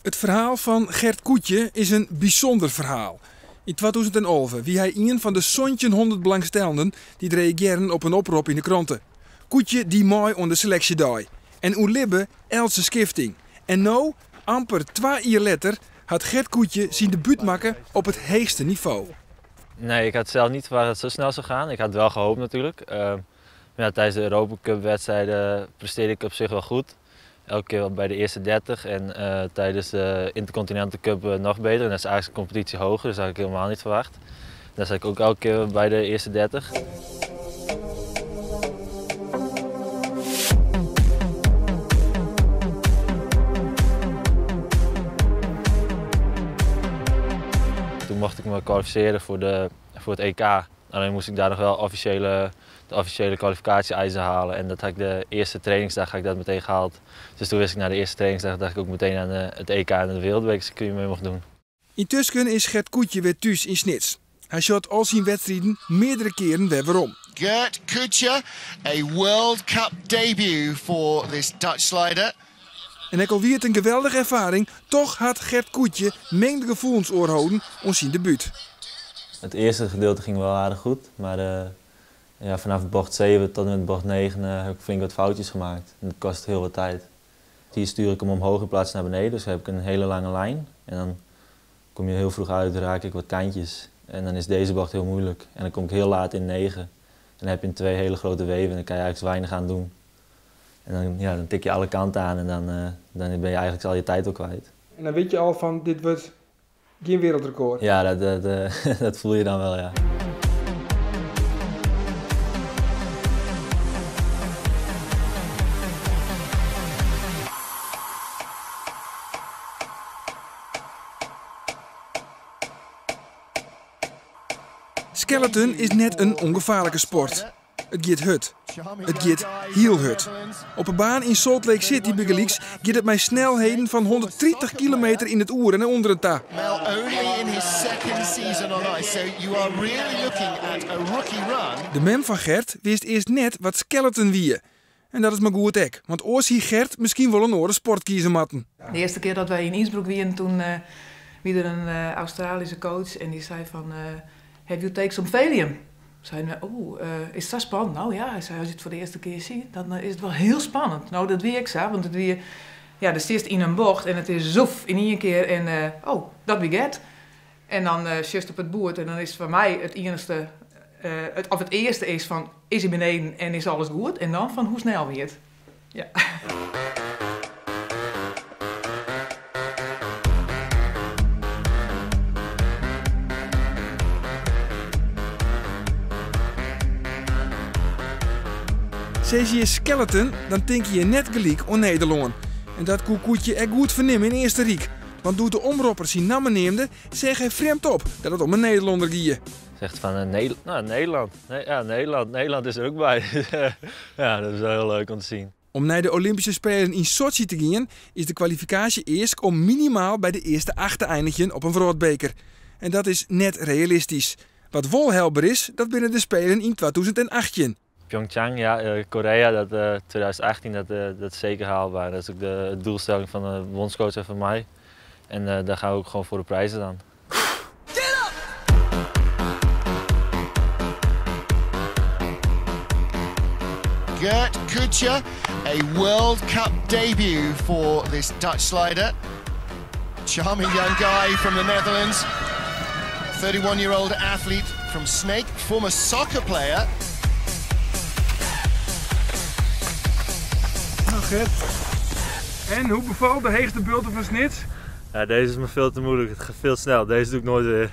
Het verhaal van Gert Koetje is een bijzonder verhaal. In 2011 wie hij een van de 1700 belangstellenden die reageren op een oproep in de kranten. Koetje die mooi onder selectiedag. En oelibbe Else Skifting. En nu, amper 2 jaar later, had Gert Koetje zijn debuut maken op het hoogste niveau. Nee, ik had zelf niet verwacht dat het zo snel zou gaan. Ik had wel gehoopt natuurlijk. Ja, tijdens de Europa Cup wedstrijden presteerde ik op zich wel goed. Elke keer wel bij de eerste 30 en tijdens de Intercontinental Cup nog beter. En dat is eigenlijk een competitie hoger, dus dat had ik helemaal niet verwacht. Daar zat ik ook elke keer bij de eerste 30. Toen mocht ik me kwalificeren voor het EK. Alleen moest ik daar nog wel de officiële kwalificatie-eisen halen. En dat had ik de eerste trainingsdag had ik dat meteen gehaald. Dus toen wist ik na de eerste trainingsdag dat ik ook meteen aan het EK en de wereldbekercircuit mee mocht doen. Intussen is Gert Koetje weer thuis in Snits. Hij shot al zijn wedstrijden meerdere keren weerom. Gert Koetje, a World Cup debut for this Dutch slider. En ook al wie het een geweldige ervaring, toch had Gert Koetje mengde gevoelens oorhouden om zijn debuut. Het eerste gedeelte ging wel aardig goed, maar ja, vanaf bocht 7 tot en met bocht 9 heb ik wat foutjes gemaakt. En dat kost heel wat tijd. Hier stuur ik hem omhoog in plaats naar beneden, dus heb ik een hele lange lijn. En dan kom je heel vroeg uit, raak ik wat kantjes. En dan is deze bocht heel moeilijk. En dan kom ik heel laat in 9. En dan heb je 2 hele grote weven en dan kan je eigenlijk weinig aan doen. En dan tik je alle kanten aan en dan ben je eigenlijk al je tijd al kwijt. En dan weet je al van dit wordt geen wereldrecord. Ja, dat voel je dan wel, ja. Skeleton is net een ongevaarlijke sport. Het gaat hut. Het gaat heel hut. Op een baan in Salt Lake City begelijks gaat het met snelheden van 130 km in het uur en onder een ta. Well, only in his second season on ice, so you are really looking at a rookie run. De mem van Gert wist eerst net wat skeleton wie. En dat is maar goed ek, want oors hier Gert misschien wel een andere sport kiezen matten. De eerste keer dat wij in Innsbruck waren, toen wie er een Australische coach en die zei van, have you taken some Valium? Zeiden we, is dat spannend? Nou ja, hij zei, als je het voor de eerste keer ziet, dan is het wel heel spannend. Nou, dat weet ik zo, want het weer, ja, dat zit in een bocht en het is zoef in één keer en, dat we get. En dan just op het boord en dan is voor mij het enige, het eerste is van, is hij beneden en is alles goed? En dan van, hoe snel weer het? Ja. Zeg je skeleton, dan denk je net gelijk aan Nederland. En dat Koetje er goed vernemen in Eerste Riek. Want doet de omropper zijn namen neemde, zeg hij vreemd op dat het om een Nederlander ging. Zegt van Nederland. Nederland is er ook bij. Ja, dat is wel heel leuk om te zien. Om naar de Olympische Spelen in Sochi te gaan, is de kwalificatie eerst om minimaal bij de eerste 8 te eindigen op een wereldbeker. En dat is net realistisch. Wat wel helder is, dat binnen de Spelen in 2018. Pyeongchang, ja, Korea, 2018, dat is zeker haalbaar. Dat is ook de doelstelling van de bondscoach en van mij. En daar gaan we ook gewoon voor de prijzen dan. Gert Koetje, a World Cup debut for this Dutch slider. Charming young guy from the Netherlands. 31-year-old athlete from Snake, former soccer player. Nou Gert, en hoe bevalt de heegste bulten van Snits? Ja, deze is me veel te moeilijk. Het gaat veel snel. Deze doe ik nooit weer.